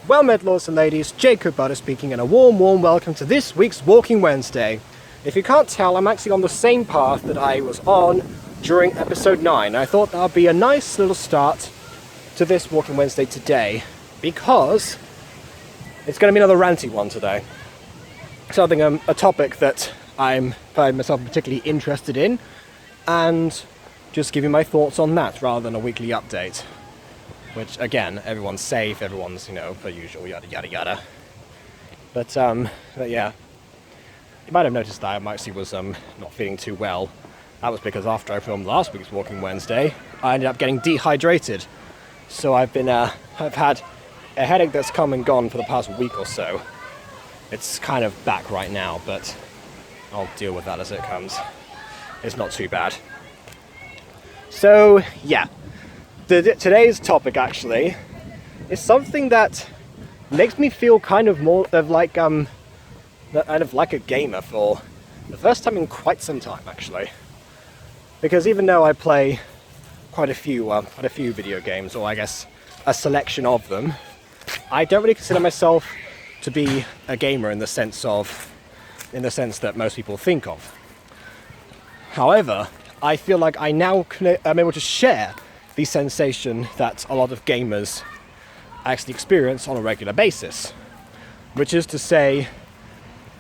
Well met, lords and ladies, Jacob Butter speaking, and a warm welcome to this week's Walking Wednesday. If you can't tell, I'm actually on the same path that I was on during episode 9. I thought that would be a nice little start to this Walking Wednesday today, because it's going to be another ranty one today. Something, a topic that I'm finding myself particularly interested in, and just give you my thoughts on that rather than a weekly update. Which, again, everyone's safe, everyone's, per usual, yada yada yada. But yeah, you might have noticed that I actually was not feeling too well. That was because after I filmed last week's Walking Wednesday, I ended up getting dehydrated. So I've had a headache that's come and gone for the past week or so. It's kind of back right now, but I'll deal with that as it comes. It's not too bad. So, yeah. Today's topic actually is something that makes me feel kind of more of like a gamer for the first time in quite some time, actually. Because even though I play quite a few video games, or I guess a selection of them, I don't really consider myself to be a gamer in the sense that most people think of. However, I feel like I now am able to share the sensation that a lot of gamers actually experience on a regular basis, which is to say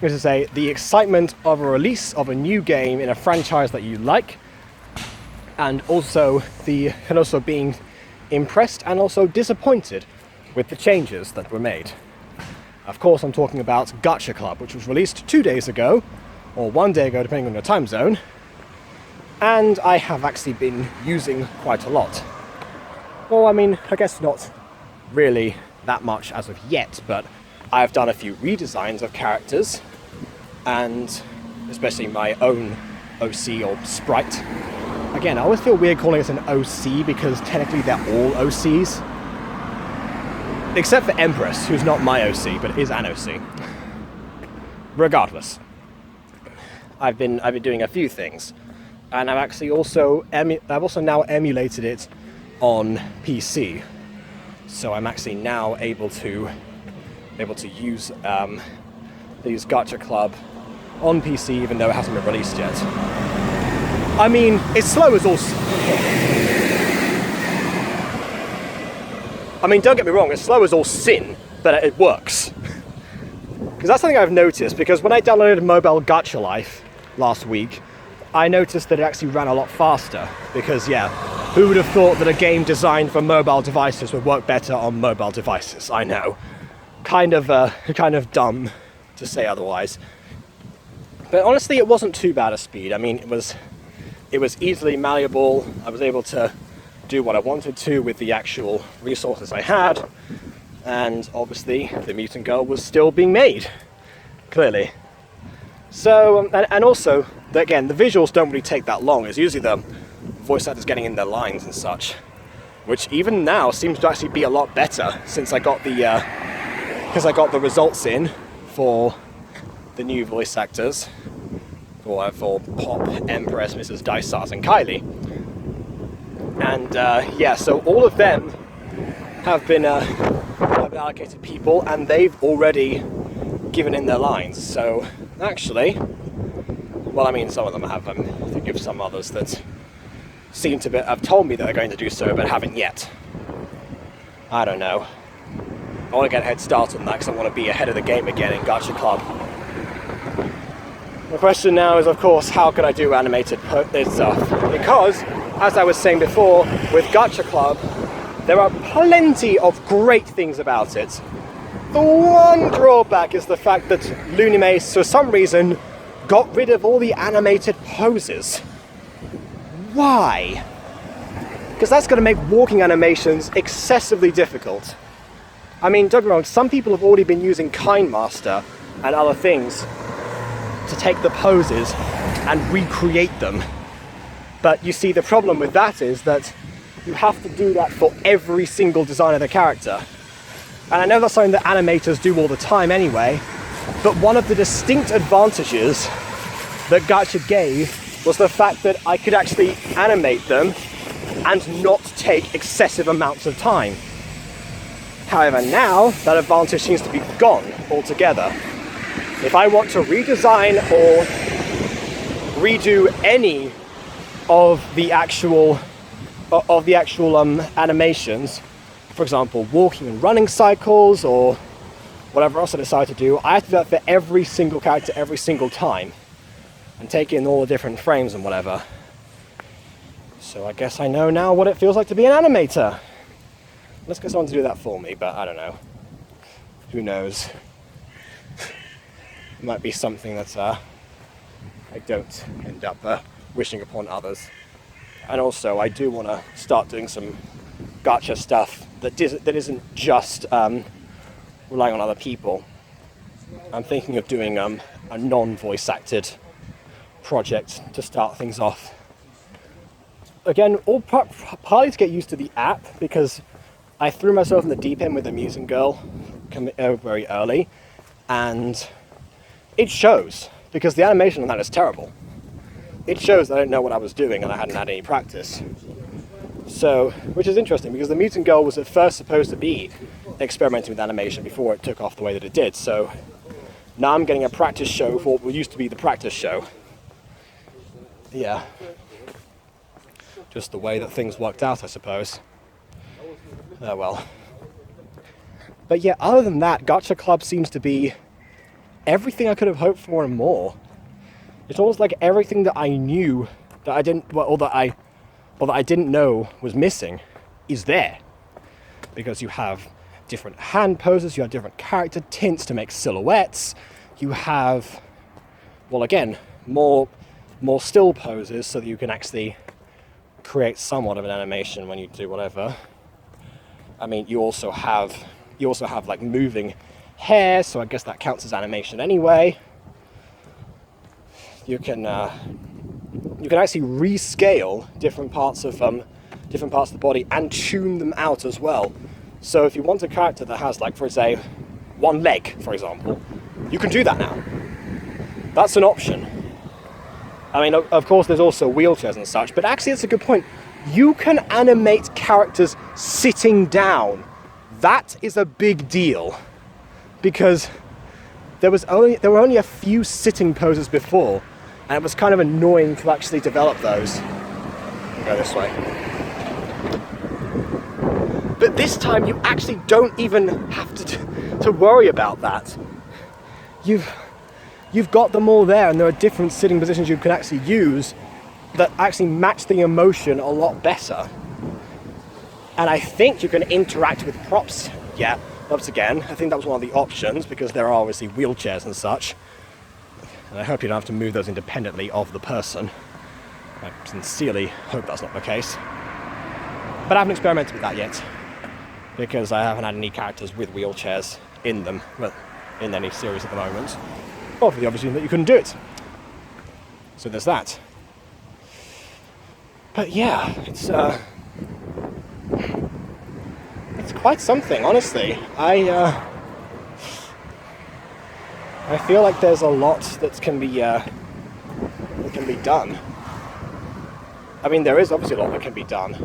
the excitement of a release of a new game in a franchise that you like, and also being impressed and also disappointed with the changes that were made. Of course, I'm talking about Gacha Club, which was released 2 days ago, or 1 day ago depending on your time zone, and I have actually been using quite a lot. Well, I guess not really that much as of yet, but I've done a few redesigns of characters, and especially my own OC or sprite. Again, I always feel weird calling it an OC because technically they're all OCs. Except for Empress, who's not my OC, but is an OC. Regardless, I've been doing a few things. And I've actually also now emulated it on PC, so I'm actually now able to use Gacha Club on PC, even though it hasn't been released yet. It's slow as all. Don't get me wrong, it's slow as all sin, but it works. Because that's something I've noticed. Because when I downloaded Mobile Gacha Life last week, I noticed that it actually ran a lot faster, because who would have thought that a game designed for mobile devices would work better on mobile devices? I know. Kind of dumb to say otherwise. But honestly, it wasn't too bad a speed. It was easily malleable. I was able to do what I wanted to with the actual resources I had, and obviously the Mutant Girl was still being made, clearly. So, and also, again, the visuals don't really take that long. It's usually the voice actors getting in their lines and such, which even now seems to actually be a lot better since I got the results in for the new voice actors for Pop, Empress, Mrs. Dysart, and Kylie. And so all of them have been allocated people, and they've already given in their lines. So actually, some of them have. I'm thinking of some others that seem to have told me that they're going to do so, but haven't yet. I don't know. I want to get a head start on that because I want to be ahead of the game again in Gacha Club. The question now is, of course, how can I do animated stuff? Because, as I was saying before, with Gacha Club, there are plenty of great things about it. The one drawback is the fact that Lunimace, for some reason, got rid of all the animated poses. Why? Because that's going to make walking animations excessively difficult. Don't get me wrong, some people have already been using KindMaster and other things to take the poses and recreate them. But you see, the problem with that is that you have to do that for every single design of the character. And I know that's something that animators do all the time anyway, but one of the distinct advantages that Gacha gave was the fact that I could actually animate them and not take excessive amounts of time. However, now that advantage seems to be gone altogether. If I want to redesign or redo any of the actual animations, for example, walking and running cycles or whatever else I decide to do, I have to do that for every single character every single time and take in all the different frames and whatever. So I guess I know now what it feels like to be an animator. Let's get someone to do that for me, but I don't know. Who knows? It might be something that I don't end up wishing upon others. And also, I do want to start doing some gacha stuff that isn't just relying on other people. I'm thinking of doing a non-voice acted project to start things off. Again, all partly to get used to the app, because I threw myself in the deep end with Amusing Girl very early, and it shows, because the animation on that is terrible. It shows that I didn't know what I was doing and I hadn't had any practice. So, which is interesting, because the Mutant Girl was at first supposed to be experimenting with animation before it took off the way that it did. So now I'm getting a practice show for what used to be the practice show. Yeah. Just the way that things worked out, I suppose. Oh well. But yeah, other than that, Gacha Club seems to be everything I could have hoped for and more. It's almost like everything that I knew that I didn't, or that I didn't know was missing, is there. Because you have different hand poses, you have different character tints to make silhouettes, you have, well, again, more still poses so that you can actually create somewhat of an animation when you do whatever. I mean, you also have like moving hair, so I guess that counts as animation anyway. You can actually rescale different parts of the body and tune them out as well. So if you want a character that has, like, for say, one leg, for example, you can do that now. That's an option. I mean, of course, there's also wheelchairs and such, but actually, it's a good point. You can animate characters sitting down. That is a big deal, because there were only a few sitting poses before, and it was kind of annoying to actually develop those. I'll go this way. But this time, you actually don't even have to worry about that. You've got them all there, and there are different sitting positions you can actually use that actually match the emotion a lot better. And I think you can interact with props. Yeah, once again, I think that was one of the options, because there are obviously wheelchairs and such. And I hope you don't have to move those independently of the person. I sincerely hope that's not the case. But I haven't experimented with that yet, because I haven't had any characters with wheelchairs in them, well, in any series at the moment. Or for the obvious reason that you couldn't do it. So there's that. But yeah, it's quite something, honestly. I feel like there's a lot that can be done. I mean, there is obviously a lot that can be done.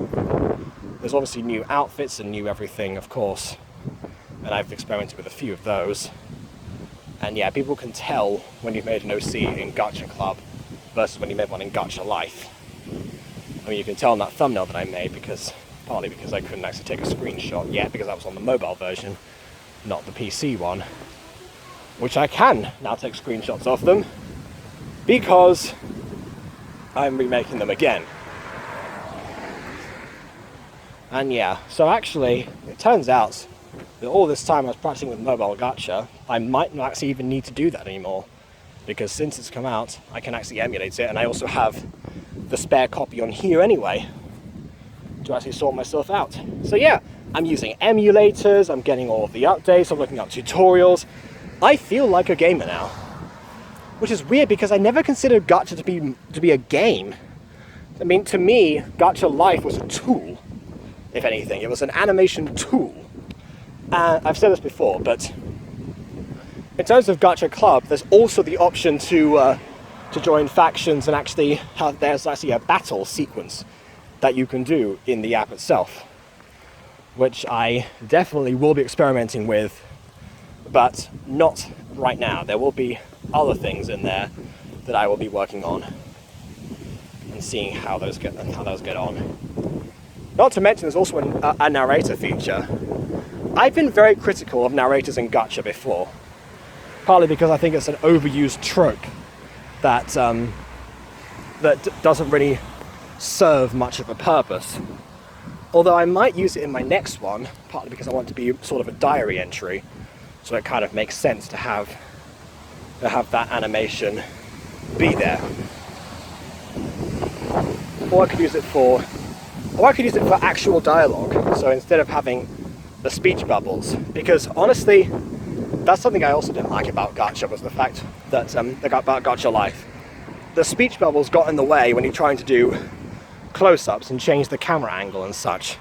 There's obviously new outfits and new everything, of course, and I've experimented with a few of those. And yeah, people can tell when you've made an OC in Gacha Club versus when you made one in Gacha Life. I mean, you can tell in that thumbnail that I made, partly because I couldn't actually take a screenshot yet, because that was on the mobile version, not the PC one. Which I can now take screenshots of them, because I'm remaking them again. And yeah, so actually, it turns out that all this time I was practicing with mobile gacha, I might not actually even need to do that anymore, because since it's come out, I can actually emulate it, and I also have the spare copy on here anyway to actually sort myself out. So yeah, I'm using emulators, I'm getting all of the updates, I'm looking up tutorials. I feel like a gamer now, which is weird, because I never considered gacha to be a game. I mean, to me, Gacha Life was a tool, if anything. It was an animation tool. I've said this before, but in terms of Gacha Club, there's also the option to join factions and actually there's actually a battle sequence that you can do in the app itself, which I definitely will be experimenting with, but not right now. There will be other things in there that I will be working on and seeing how those get on. Not to mention, there's also a narrator feature. I've been very critical of narrators in Gacha before, partly because I think it's an overused trope that doesn't really serve much of a purpose. Although I might use it in my next one, partly because I want it to be sort of a diary entry, so it kind of makes sense to have that animation be there. Or I could use it for actual dialogue. So instead of having the speech bubbles, because honestly, that's something I also didn't like about Gacha, was the fact that about Gacha Life, the speech bubbles got in the way when you're trying to do close-ups and change the camera angle and such.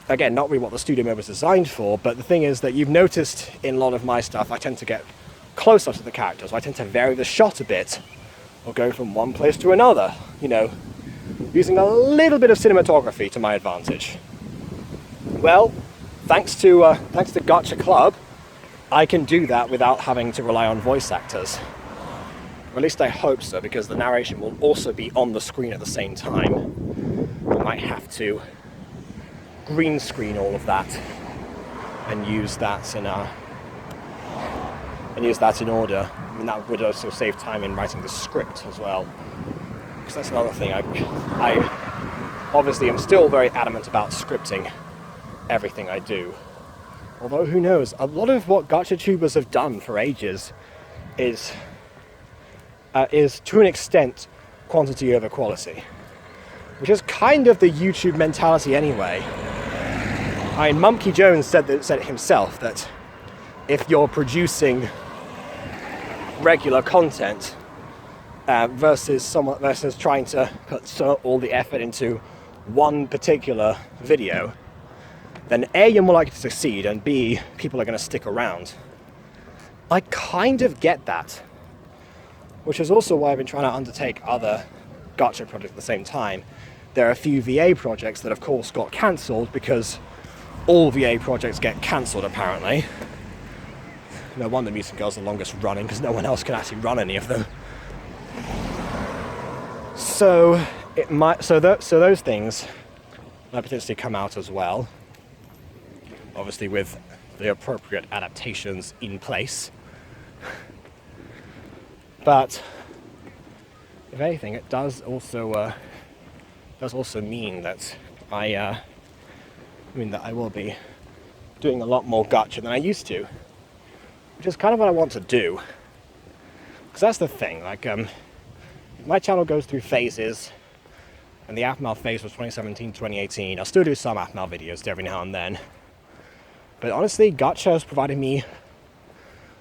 Again, not really what the studio mode was designed for, but the thing is that you've noticed in a lot of my stuff, I tend to get close-ups of the characters. I tend to vary the shot a bit, or go from one place to another, using a little bit of cinematography to my advantage. Well, thanks to Gacha Club, I can do that without having to rely on voice actors. Or at least I hope so, because the narration will also be on the screen at the same time. I might have to green screen all of that and use that in order. I mean, that would also save time in writing the script as well. Because that's another thing. I obviously am still very adamant about scripting everything I do. Although, who knows? A lot of what Gacha tubers have done for ages is to an extent quantity over quality, which is kind of the YouTube mentality anyway. I mean, Mumkey Jones said it himself, that if you're producing regular content versus trying to put all the effort into one particular video, then A, you're more likely to succeed, and B, people are going to stick around. I kind of get that, which is also why I've been trying to undertake other Gacha projects at the same time. There are a few VA projects that of course got cancelled, because all VA projects get cancelled apparently. No wonder Mutant Girl's the longest running, because no one else can actually run any of them. So those things might potentially come out as well, obviously with the appropriate adaptations in place. But if anything, it does also mean that I will be doing a lot more Gacha than I used to, which is kind of what I want to do. Because that's the thing, my channel goes through phases, and the Aphmau phase was 2017 to 2018. I'll still do some Aphmau videos every now and then. But honestly, Gacha has provided me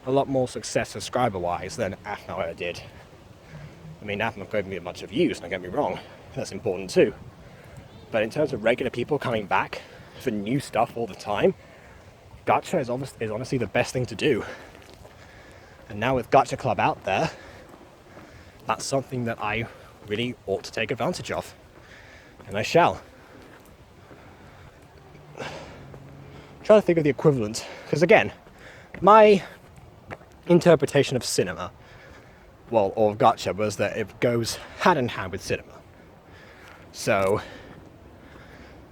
a lot more success subscriber-wise than Aphmau ever did. I mean, Aphmau gave me a bunch of views, don't get me wrong, that's important too. But in terms of regular people coming back for new stuff all the time, Gacha is honestly the best thing to do. And now with Gacha Club out there, that's something that I really ought to take advantage of. And I shall. I'm trying to think of the equivalent, because again, my interpretation of cinema, or of Gacha, was that it goes hand in hand with cinema. So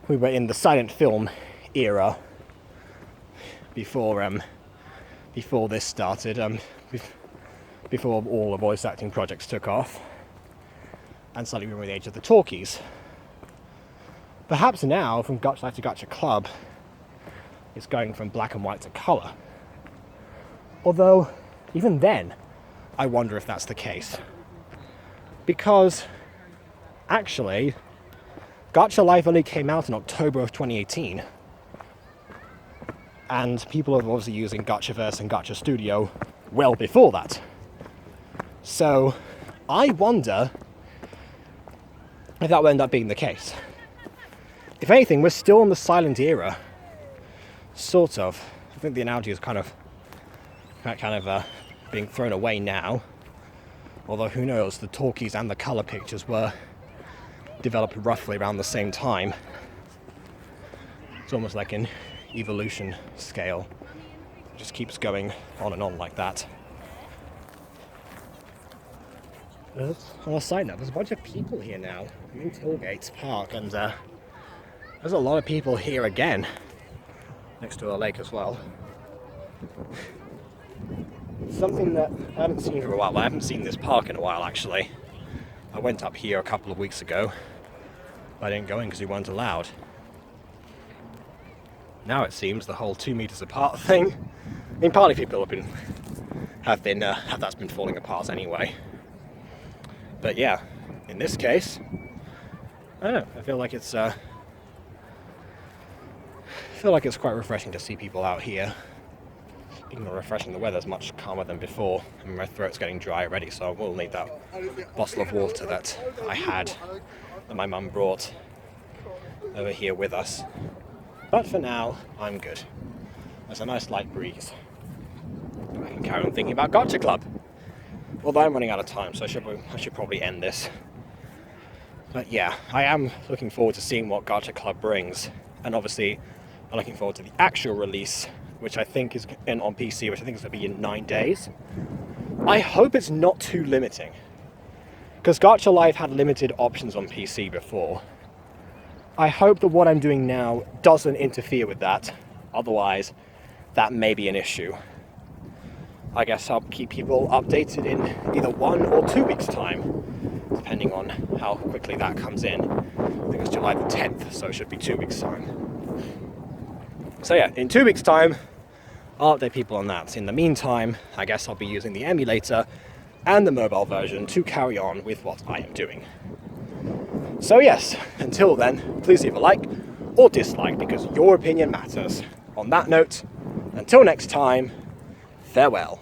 we were in the silent film era before this started, before all the voice acting projects took off, and suddenly we were in the age of the talkies. Perhaps now, from Gacha Life to Gacha Club, it's going from black and white to colour. Although, even then, I wonder if that's the case. Because, actually, Gacha Life only came out in October of 2018. And people are obviously using Gachaverse and Gacha Studio well before that. So, I wonder if that will end up being the case. If anything, we're still in the silent era. Sort of. I think the analogy is kind of being thrown away now. Although who knows, the talkies and the colour pictures were developed roughly around the same time. It's almost like an evolution scale. It just keeps going on and on like that. On a side note, there's a bunch of people here now. I'm in Tilgates Park, and there's a lot of people here again, next to a lake as well. Something that I haven't seen for a while. I haven't seen this park in a while, actually. I went up here a couple of weeks ago, but I didn't go in because we weren't allowed. Now it seems the whole 2 meters apart thing. I mean, partly people have that's been falling apart anyway. But yeah, in this case, I don't know. I feel like it's quite refreshing to see people out here. Speaking of refreshing, the weather's much calmer than before, and my throat's getting dry already, so I will need that bottle of water that my mum brought over here with us. But for now, I'm good. There's a nice light breeze. I can carry on thinking about Gacha Club. Although I'm running out of time, so I should probably end this. But yeah, I am looking forward to seeing what Gacha Club brings, and obviously I'm looking forward to the actual release, which I think is on PC, which I think is going to be in 9 days. I hope it's not too limiting, because Gacha Live had limited options on PC before. I hope that what I'm doing now doesn't interfere with that, otherwise that may be an issue. I guess I'll keep people updated in either 1 or 2 weeks' time, depending on how quickly that comes in. I think it's July the 10th, so it should be 2 weeks' time. So yeah, in 2 weeks' time, I'll update people on that. In the meantime, I guess I'll be using the emulator and the mobile version to carry on with what I am doing. So yes, until then, please leave a like or dislike, because your opinion matters. On that note, until next time, farewell.